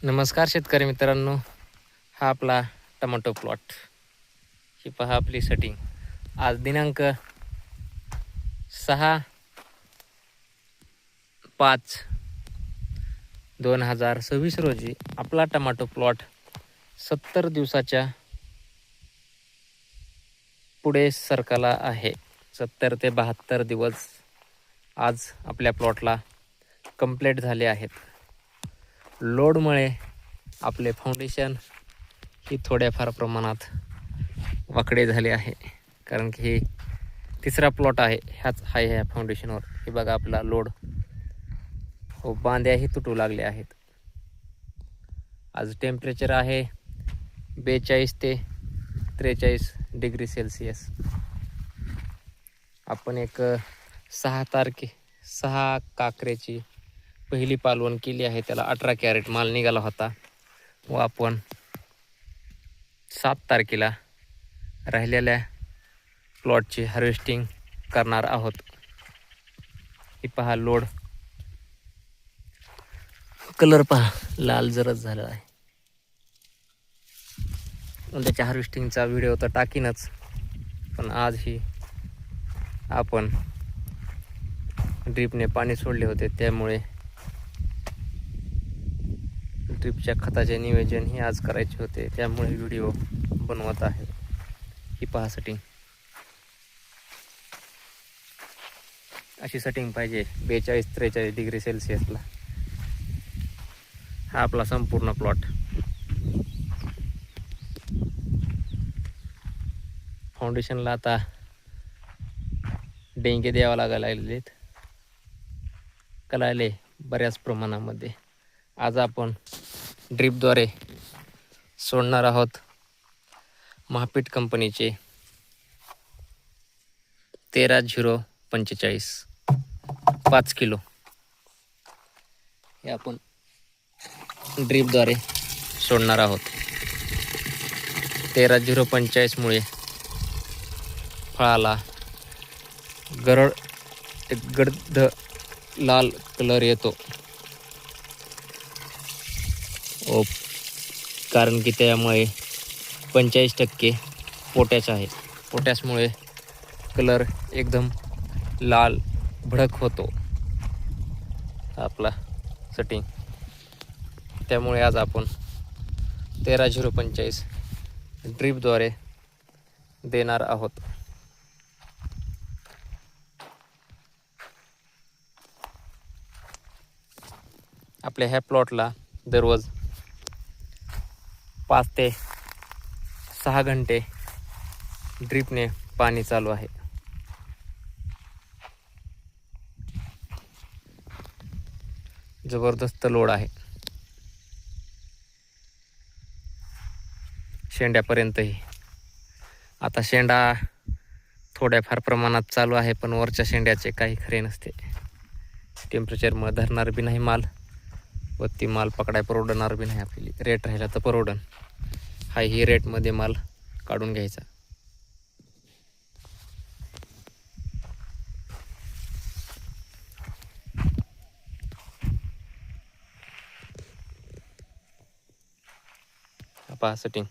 नमस्कार शेतकरी मित्रांनो, हा आपला टमाटो प्लॉट. ही पहा आपली सेटिंग. आज दिनांक 6/5/2026 रोजी आपला टमाटो प्लॉट 70 दिवसाच्या पुढे सरकला आहे. 70 ते 72 दिवस आज आपल्या प्लॉटला कंप्लीट झाले आहेत. लोडमुळे आपले फाउंडेशन ही थोड्याफार प्रमाणात वाकडे झाले आहे, कारण की हे तिसरा प्लॉट आहे ह्या फाउंडेशनवर. हे बघा आपला लोड व बांध्याही तुटू लागले आहेत. आज टेम्परेचर आहे 42 ते 43 डिग्री सेल्सिअस. आपण एक 6 काकरेची पहिली पालवण केली आहे. त्याला 18 कॅरेट माल निघाला होता व आपण 7 तारखेला राहिलेल्या प्लॉटची हार्वेस्टिंग करणार आहोत. ही पहा लोड, कलर पहा लाल जरच झाला आहे. त्याच्या हार्वेस्टिंगचा व्हिडिओ तर टाकीनच, पण आज ही आपण ड्रीपने पाणी सोडले होते, त्यामुळे ड्रीपच्या खताचे नियोजन ही आज करायचे होते, त्यामुळे व्हिडिओ बनवत आहे. ही पहा सेटिंग, अशी सेटिंग पाहिजे 42-43 डिग्री सेल्सिअसला. हा आपला संपूर्ण प्लॉट. फाउंडेशनला आता डेंगे द्यावा लागायला लागलेत, कलाले बऱ्याच प्रमाणामध्ये. आज आपण ड्रीपद्वारे सोडणार आहोत महापीठ कंपनीचे 13-0-45 5 किलो. हे आपण ड्रीपद्वारे सोडणार आहोत. 13-0-45 मुळे फळाला गर्द लाल कलर येतो, कारण की त्यामुळे 45% पोटॅश आहे. पोटॅशमुळे कलर एकदम लाल भडक होतो आपला सेटिंग. त्यामुळे आज आपण 13-0-45 ड्रीपद्वारे देणार आहोत. आपल्या ह्या प्लॉटला दररोज 5 ते 6 घंटे ड्रीपने पाणी चालू आहे. जबरदस्त लोड आहे, शेंड्यापर्यंतही. आता शेंडा थोड्याफार प्रमाणात चालू आहे, पण वरच्या शेंड्याचे काही खरे नसते. टेम्परेचरमुळे धरणार बी नाही माल, व ती माल पकडाय परवडणार बी नाही. आपली रेट राहिला तर परवडन. ही रेटमध्ये माल काढून घ्यायचा. पहा सेटिंग.